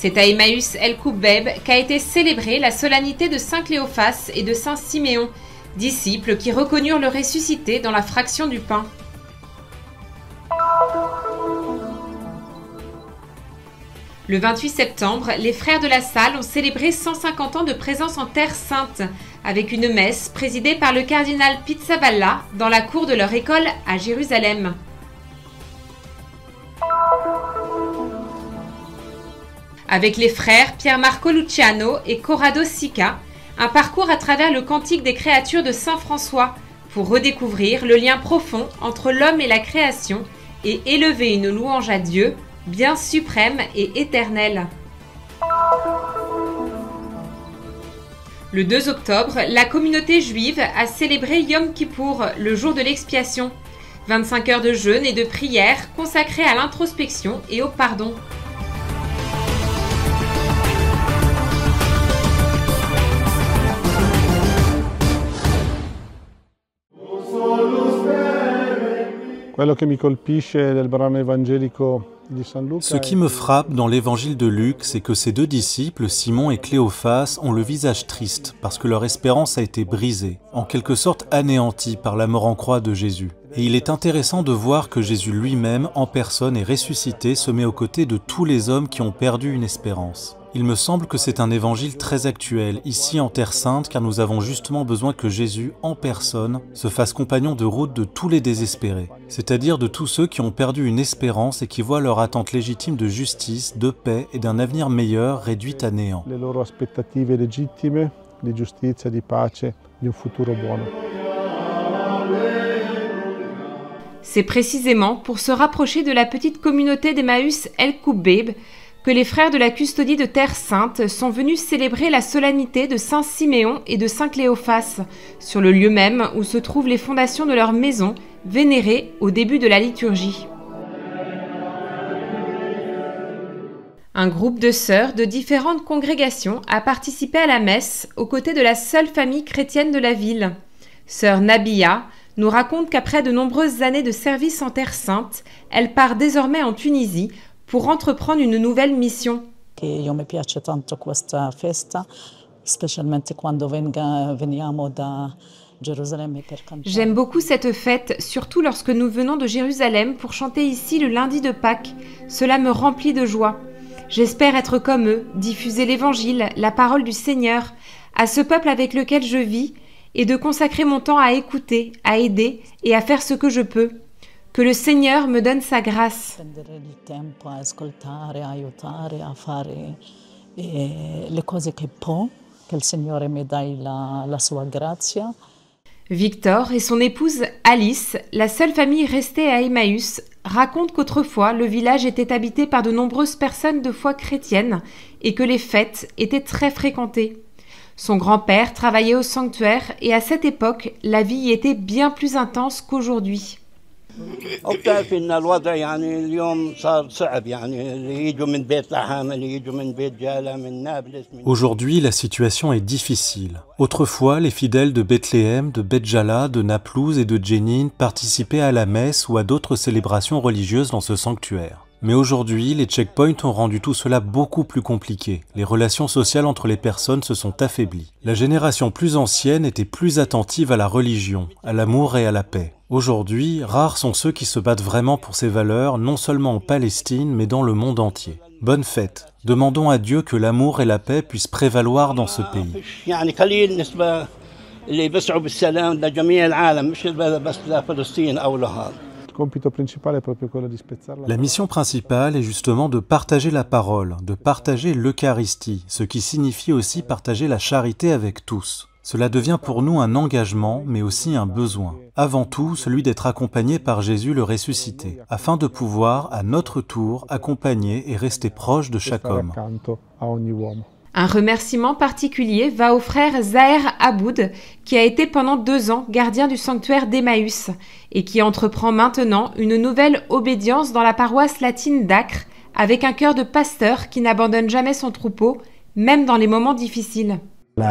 C'est à Emmaüs El-Koubeb qu'a été célébrée la solennité de Saint Cléophas et de Saint Siméon, disciples qui reconnurent le ressuscité dans la fraction du pain. Le 28 septembre, les frères de la Salle ont célébré 150 ans de présence en Terre Sainte, avec une messe présidée par le cardinal Pizzaballa dans la cour de leur école à Jérusalem. Avec les frères Pier Marco Luciano et Corrado Sica, un parcours à travers le cantique des créatures de Saint François pour redécouvrir le lien profond entre l'homme et la création et élever une louange à Dieu, bien suprême et éternel. Le 2 octobre, la communauté juive a célébré Yom Kippour, le jour de l'expiation. 25 heures de jeûne et de prière consacrées à l'introspection et au pardon. Ce qui me frappe dans l'évangile de Luc, c'est que ces deux disciples, Simon et Cléophas, ont le visage triste parce que leur espérance a été brisée, en quelque sorte anéantie par la mort en croix de Jésus. Et il est intéressant de voir que Jésus lui-même, en personne et ressuscité, se met aux côtés de tous les hommes qui ont perdu une espérance. Il me semble que c'est un évangile très actuel, ici en Terre Sainte, car nous avons justement besoin que Jésus, en personne, se fasse compagnon de route de tous les désespérés, c'est-à-dire de tous ceux qui ont perdu une espérance et qui voient leur attente légitime de justice, de paix et d'un avenir meilleur réduite à néant. Le loro aspettative legittime di giustizia, di pace, di un futuro buono. C'est précisément pour se rapprocher de la petite communauté d'Emmaüs El-Koubeb que les frères de la custodie de Terre Sainte sont venus célébrer la solennité de Saint Siméon et de Saint Cléophas, sur le lieu même où se trouvent les fondations de leur maison, vénérées au début de la liturgie. Un groupe de sœurs de différentes congrégations a participé à la messe aux côtés de la seule famille chrétienne de la ville. Sœur Nabia nous raconte qu'après de nombreuses années de service en Terre Sainte, elle part désormais en Tunisie pour entreprendre une nouvelle mission. Mi piace tanto questa festa, specialmente quando veniamo da Gerusalemme per cantare. J'aime beaucoup cette fête, surtout lorsque nous venons de Jérusalem pour chanter ici le lundi de Pâques. Cela me remplit de joie. J'espère être comme eux, diffuser l'Évangile, la parole du Seigneur, à ce peuple avec lequel je vis, et de consacrer mon temps à écouter, à aider et à faire ce que je peux. Que le Seigneur me donne sa grâce. Victor et son épouse Alice, la seule famille restée à Emmaüs, racontent qu'autrefois le village était habité par de nombreuses personnes de foi chrétienne et que les fêtes étaient très fréquentées. Son grand-père travaillait au sanctuaire et à cette époque, la vie y était bien plus intense qu'aujourd'hui. Aujourd'hui, la situation est difficile. Autrefois, les fidèles de Bethléem, de Beth-Jala, de Naplouse et de Jénine participaient à la messe ou à d'autres célébrations religieuses dans ce sanctuaire. Mais aujourd'hui, les checkpoints ont rendu tout cela beaucoup plus compliqué. Les relations sociales entre les personnes se sont affaiblies. La génération plus ancienne était plus attentive à la religion, à l'amour et à la paix. Aujourd'hui, rares sont ceux qui se battent vraiment pour ces valeurs, non seulement en Palestine, mais dans le monde entier. Bonne fête. Demandons à Dieu que l'amour et la paix puissent prévaloir dans ce pays. La mission principale est justement de partager la parole, de partager l'Eucharistie, ce qui signifie aussi partager la charité avec tous. Cela devient pour nous un engagement, mais aussi un besoin. Avant tout, celui d'être accompagné par Jésus le ressuscité, afin de pouvoir, à notre tour, accompagner et rester proche de chaque homme. Un remerciement particulier va au frère Zahir Aboud, qui a été pendant 2 ans gardien du sanctuaire d'Emmaüs et qui entreprend maintenant une nouvelle obédience dans la paroisse latine d'Acre, avec un cœur de pasteur qui n'abandonne jamais son troupeau, même dans les moments difficiles. Je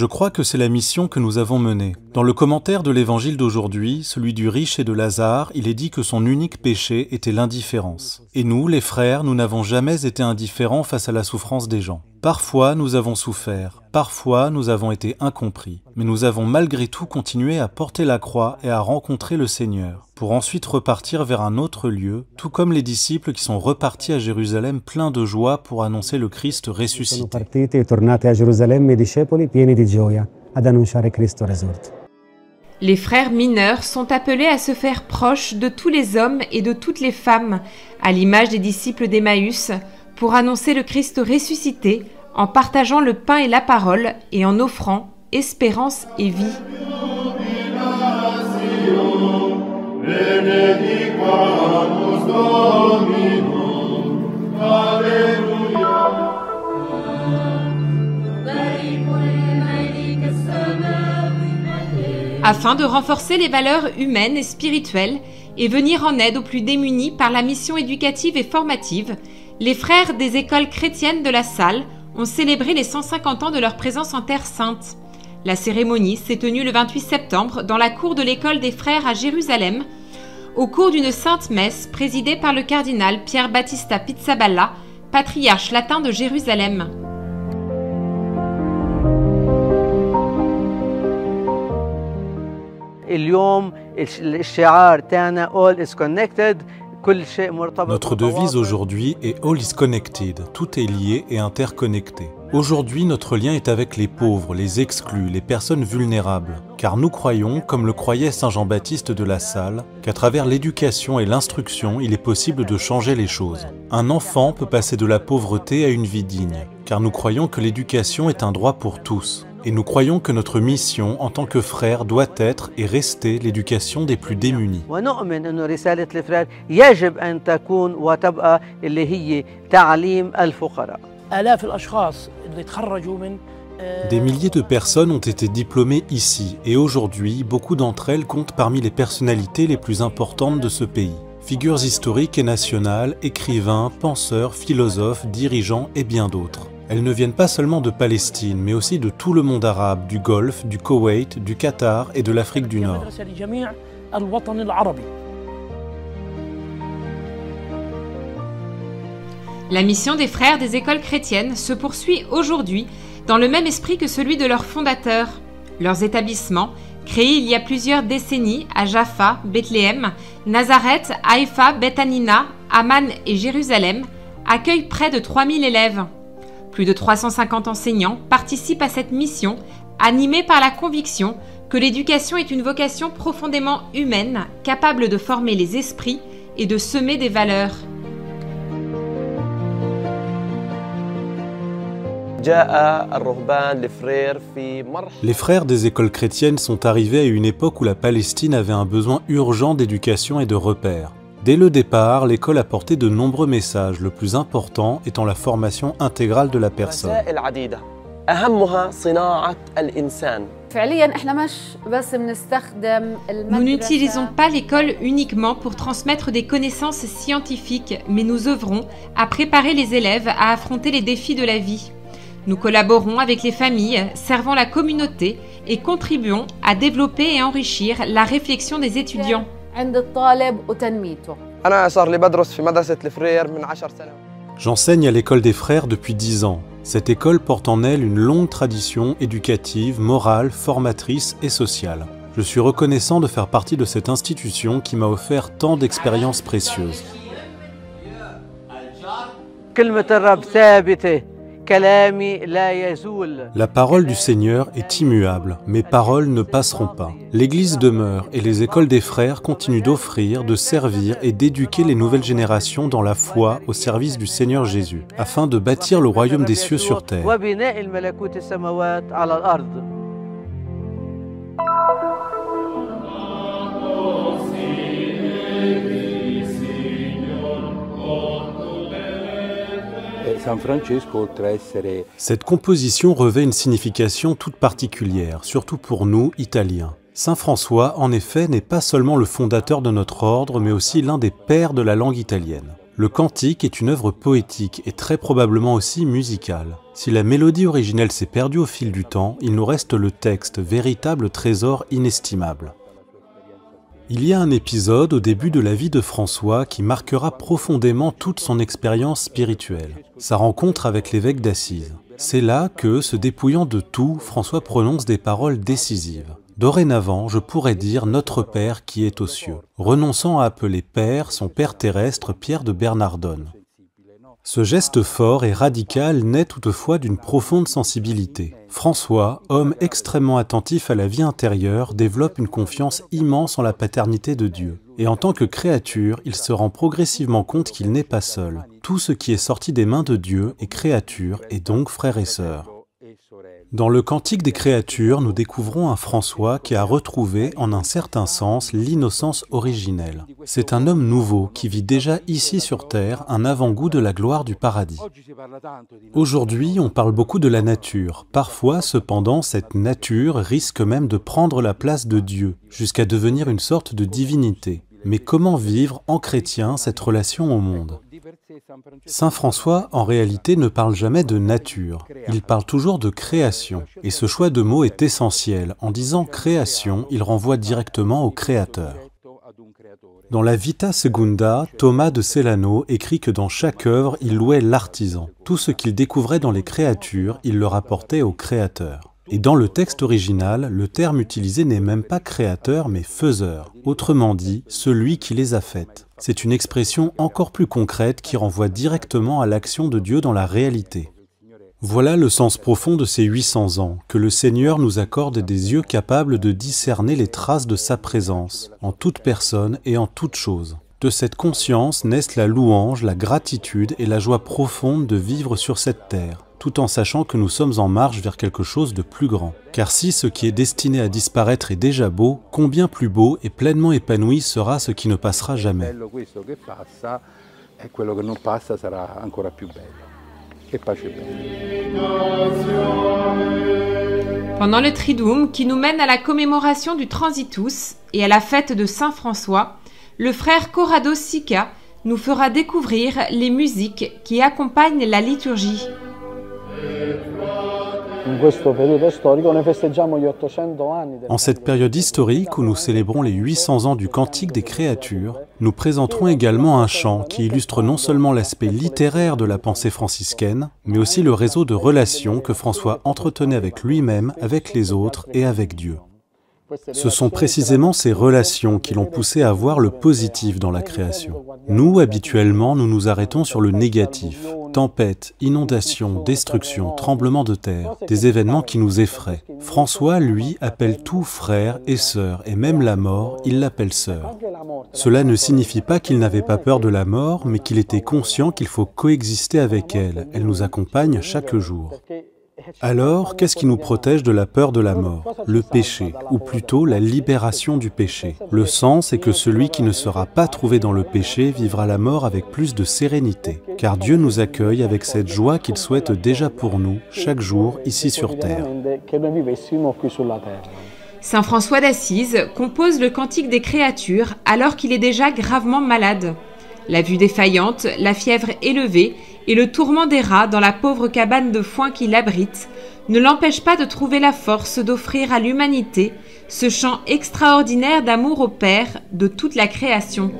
crois que c'est la mission que nous avons menée. Dans le commentaire de l'évangile d'aujourd'hui, celui du riche et de Lazare, il est dit que son unique péché était l'indifférence. Et nous, les frères, nous n'avons jamais été indifférents face à la souffrance des gens. Parfois, nous avons souffert, parfois, nous avons été incompris, mais nous avons malgré tout continué à porter la croix et à rencontrer le Seigneur, pour ensuite repartir vers un autre lieu, tout comme les disciples qui sont repartis à Jérusalem pleins de joie pour annoncer le Christ ressuscité. Les frères mineurs sont appelés à se faire proches de tous les hommes et de toutes les femmes, à l'image des disciples d'Emmaüs, pour annoncer le Christ ressuscité, en partageant le pain et la parole et en offrant espérance et vie. Afin de renforcer les valeurs humaines et spirituelles et venir en aide aux plus démunis par la mission éducative et formative, les frères des écoles chrétiennes de la Salle ont célébré les 150 ans de leur présence en Terre Sainte. La cérémonie s'est tenue le 28 septembre dans la cour de l'école des frères à Jérusalem, au cours d'une sainte messe présidée par le cardinal Pierre Battista Pizzaballa, patriarche latin de Jérusalem. Notre devise aujourd'hui est « All is connected », tout est lié et interconnecté. Aujourd'hui, notre lien est avec les pauvres, les exclus, les personnes vulnérables, car nous croyons, comme le croyait Saint Jean-Baptiste de la Salle, qu'à travers l'éducation et l'instruction, il est possible de changer les choses. Un enfant peut passer de la pauvreté à une vie digne, car nous croyons que l'éducation est un droit pour tous. Et nous croyons que notre mission en tant que frères doit être et rester l'éducation des plus démunis. Des milliers de personnes ont été diplômées ici et aujourd'hui, beaucoup d'entre elles comptent parmi les personnalités les plus importantes de ce pays. Figures historiques et nationales, écrivains, penseurs, philosophes, dirigeants et bien d'autres. Elles ne viennent pas seulement de Palestine, mais aussi de tout le monde arabe, du Golfe, du Koweït, du Qatar et de l'Afrique du Nord. La mission des frères des écoles chrétiennes se poursuit aujourd'hui dans le même esprit que celui de leurs fondateurs. Leurs établissements, créés il y a plusieurs décennies à Jaffa, Bethléem, Nazareth, Haïfa, Beth Hanina, Amman et Jérusalem, accueillent près de 3000 élèves. Plus de 350 enseignants participent à cette mission, animés par la conviction que l'éducation est une vocation profondément humaine, capable de former les esprits et de semer des valeurs. Les frères des écoles chrétiennes sont arrivés à une époque où la Palestine avait un besoin urgent d'éducation et de repères. Dès le départ, l'école a porté de nombreux messages, le plus important étant la formation intégrale de la personne. Nous n'utilisons pas l'école uniquement pour transmettre des connaissances scientifiques, mais nous œuvrons à préparer les élèves à affronter les défis de la vie. Nous collaborons avec les familles, servons la communauté et contribuons à développer et enrichir la réflexion des étudiants. J'enseigne à l'école des frères depuis 10 ans. Cette école porte en elle une longue tradition éducative, morale, formatrice et sociale. Je suis reconnaissant de faire partie de cette institution qui m'a offert tant d'expériences précieuses. La parole du Seigneur est immuable, mes paroles ne passeront pas. L'Église demeure et les écoles des frères continuent d'offrir, de servir et d'éduquer les nouvelles générations dans la foi au service du Seigneur Jésus, afin de bâtir le royaume des cieux sur terre. Cette composition revêt une signification toute particulière, surtout pour nous, Italiens. Saint François, en effet, n'est pas seulement le fondateur de notre ordre, mais aussi l'un des pères de la langue italienne. Le cantique est une œuvre poétique et très probablement aussi musicale. Si la mélodie originelle s'est perdue au fil du temps, il nous reste le texte, véritable trésor inestimable. Il y a un épisode au début de la vie de François qui marquera profondément toute son expérience spirituelle, sa rencontre avec l'évêque d'Assise. C'est là que, se dépouillant de tout, François prononce des paroles décisives. Dorénavant, je pourrais dire Notre Père qui est aux cieux, renonçant à appeler Père son Père terrestre Pierre de Bernardone. Ce geste fort et radical naît toutefois d'une profonde sensibilité. François, homme extrêmement attentif à la vie intérieure, développe une confiance immense en la paternité de Dieu. Et en tant que créature, il se rend progressivement compte qu'il n'est pas seul. Tout ce qui est sorti des mains de Dieu est créature et donc frères et sœurs. Dans le Cantique des créatures, nous découvrons un François qui a retrouvé, en un certain sens, l'innocence originelle. C'est un homme nouveau qui vit déjà ici sur terre un avant-goût de la gloire du paradis. Aujourd'hui, on parle beaucoup de la nature. Parfois, cependant, cette nature risque même de prendre la place de Dieu, jusqu'à devenir une sorte de divinité. Mais comment vivre en chrétien cette relation au monde ? Saint François, en réalité, ne parle jamais de nature, il parle toujours de création. Et ce choix de mots est essentiel. En disant création, il renvoie directement au Créateur. Dans la Vita Secunda, Thomas de Celano écrit que dans chaque œuvre, il louait l'artisan. Tout ce qu'il découvrait dans les créatures, il le rapportait au Créateur. Et dans le texte original, le terme utilisé n'est même pas créateur, mais faiseur. Autrement dit, celui qui les a faites. C'est une expression encore plus concrète qui renvoie directement à l'action de Dieu dans la réalité. Voilà le sens profond de ces 800 ans, que le Seigneur nous accorde des yeux capables de discerner les traces de sa présence, en toute personne et en toute chose. De cette conscience naissent la louange, la gratitude et la joie profonde de vivre sur cette terre, tout en sachant que nous sommes en marche vers quelque chose de plus grand. Car si ce qui est destiné à disparaître est déjà beau, combien plus beau et pleinement épanoui sera ce qui ne passera jamais. Pendant le Triduum, qui nous mène à la commémoration du Transitus et à la fête de Saint François, le frère Corrado Sica nous fera découvrir les musiques qui accompagnent la liturgie. En cette période historique où nous célébrons les 800 ans du Cantique des créatures, nous présenterons également un chant qui illustre non seulement l'aspect littéraire de la pensée franciscaine, mais aussi le réseau de relations que François entretenait avec lui-même, avec les autres et avec Dieu. Ce sont précisément ces relations qui l'ont poussé à voir le positif dans la création. Nous, habituellement, nous nous arrêtons sur le négatif. Tempête, inondation, destruction, tremblement de terre, des événements qui nous effraient. François, lui, appelle tout frère et sœur, et même la mort, il l'appelle sœur. Cela ne signifie pas qu'il n'avait pas peur de la mort, mais qu'il était conscient qu'il faut coexister avec elle. Elle nous accompagne chaque jour. Alors, qu'est-ce qui nous protège de la peur de la mort? Le péché, ou plutôt la libération du péché. Le sens est que celui qui ne sera pas trouvé dans le péché vivra la mort avec plus de sérénité, car Dieu nous accueille avec cette joie qu'il souhaite déjà pour nous, chaque jour, ici sur terre. Saint François d'Assise compose le Cantique des créatures alors qu'il est déjà gravement malade. La vue défaillante, la fièvre élevée et le tourment des rats dans la pauvre cabane de foin qui l'abrite ne l'empêchent pas de trouver la force d'offrir à l'humanité ce chant extraordinaire d'amour au Père de toute la création.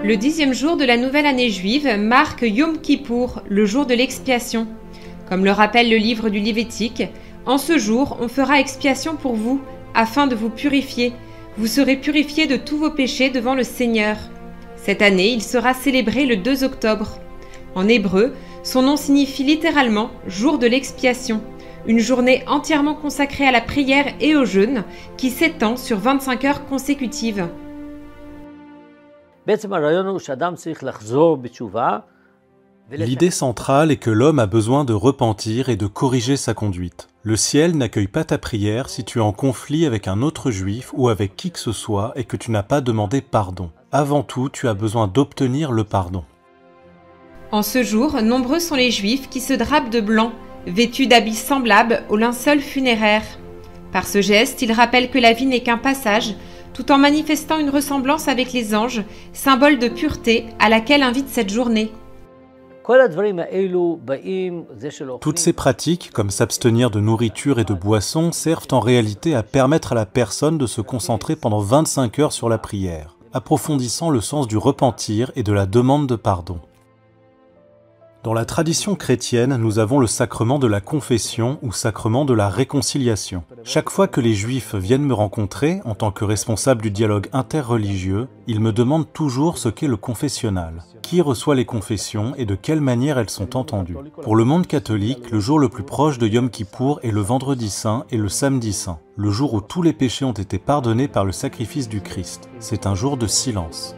Le 10e jour de la nouvelle année juive marque Yom Kippour, le jour de l'expiation. Comme le rappelle le livre du Lévitique, en ce jour, on fera expiation pour vous, afin de vous purifier. Vous serez purifiés de tous vos péchés devant le Seigneur. Cette année, il sera célébré le 2 octobre. En hébreu, son nom signifie littéralement « jour de l'expiation », une journée entièrement consacrée à la prière et au jeûne, qui s'étend sur 25 heures consécutives. L'idée centrale est que l'homme a besoin de repentir et de corriger sa conduite. Le ciel n'accueille pas ta prière si tu es en conflit avec un autre juif ou avec qui que ce soit et que tu n'as pas demandé pardon. Avant tout, tu as besoin d'obtenir le pardon. En ce jour, nombreux sont les Juifs qui se drapent de blanc, vêtus d'habits semblables au linceul funéraire. Par ce geste, ils rappellent que la vie n'est qu'un passage, tout en manifestant une ressemblance avec les anges, symbole de pureté à laquelle invite cette journée. Toutes ces pratiques, comme s'abstenir de nourriture et de boissons, servent en réalité à permettre à la personne de se concentrer pendant 25 heures sur la prière, approfondissant le sens du repentir et de la demande de pardon. Dans la tradition chrétienne, nous avons le sacrement de la confession ou sacrement de la réconciliation. Chaque fois que les Juifs viennent me rencontrer, en tant que responsable du dialogue interreligieux, ils me demandent toujours ce qu'est le confessionnal. Qui reçoit les confessions et de quelle manière elles sont entendues. Pour le monde catholique, le jour le plus proche de Yom Kippour est le vendredi saint et le samedi saint, le jour où tous les péchés ont été pardonnés par le sacrifice du Christ. C'est un jour de silence.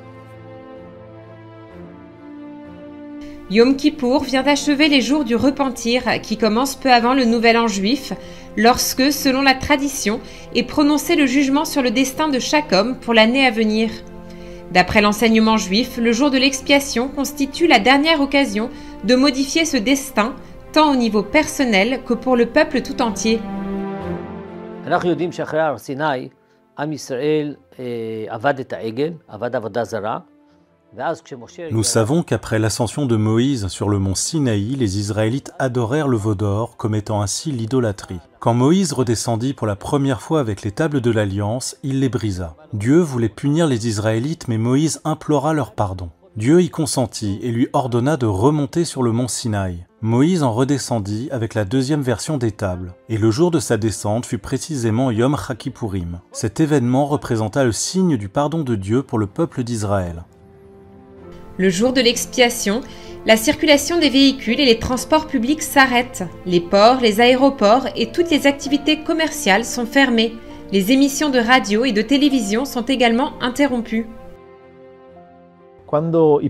Yom Kippour vient d'achever les jours du repentir qui commencent peu avant le Nouvel An juif, lorsque, selon la tradition, est prononcé le jugement sur le destin de chaque homme pour l'année à venir. D'après l'enseignement juif, le jour de l'expiation constitue la dernière occasion de modifier ce destin, tant au niveau personnel que pour le peuple tout entier. Nous savons qu'après l'ascension de Moïse sur le mont Sinaï, les Israélites adorèrent le veau d'or, commettant ainsi l'idolâtrie. Quand Moïse redescendit pour la première fois avec les tables de l'Alliance, il les brisa. Dieu voulait punir les Israélites, mais Moïse implora leur pardon. Dieu y consentit et lui ordonna de remonter sur le mont Sinaï. Moïse en redescendit avec la deuxième version des tables, et le jour de sa descente fut précisément Yom Kippourim. Cet événement représenta le signe du pardon de Dieu pour le peuple d'Israël. Le jour de l'expiation, la circulation des véhicules et les transports publics s'arrêtent. Les ports, les aéroports et toutes les activités commerciales sont fermées. Les émissions de radio et de télévision sont également interrompues.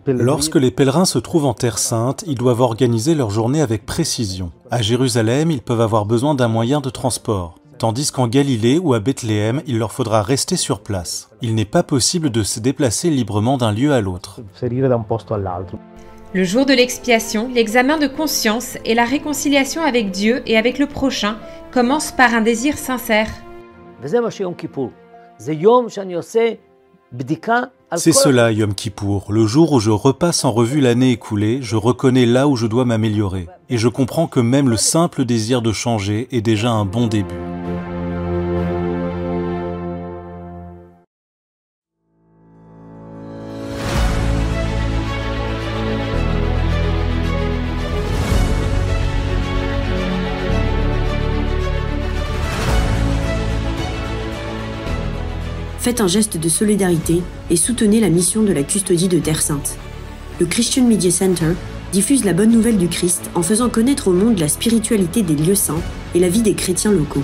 Lorsque les pèlerins se trouvent en Terre Sainte, ils doivent organiser leur journée avec précision. À Jérusalem, ils peuvent avoir besoin d'un moyen de transport. Tandis qu'en Galilée ou à Bethléem, il leur faudra rester sur place. Il n'est pas possible de se déplacer librement d'un lieu à l'autre. Le jour de l'expiation, l'examen de conscience et la réconciliation avec Dieu et avec le prochain commencent par un désir sincère. C'est cela, Yom Kippour, le jour où je repasse en revue l'année écoulée, je reconnais là où je dois m'améliorer. Et je comprends que même le simple désir de changer est déjà un bon début. Faites un geste de solidarité et soutenez la mission de la custodie de Terre Sainte. Le Christian Media Center diffuse la bonne nouvelle du Christ en faisant connaître au monde la spiritualité des lieux saints et la vie des chrétiens locaux.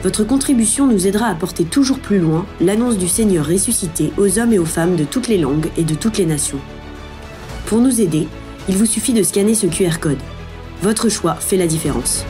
Votre contribution nous aidera à porter toujours plus loin l'annonce du Seigneur ressuscité aux hommes et aux femmes de toutes les langues et de toutes les nations. Pour nous aider, il vous suffit de scanner ce QR code. Votre choix fait la différence.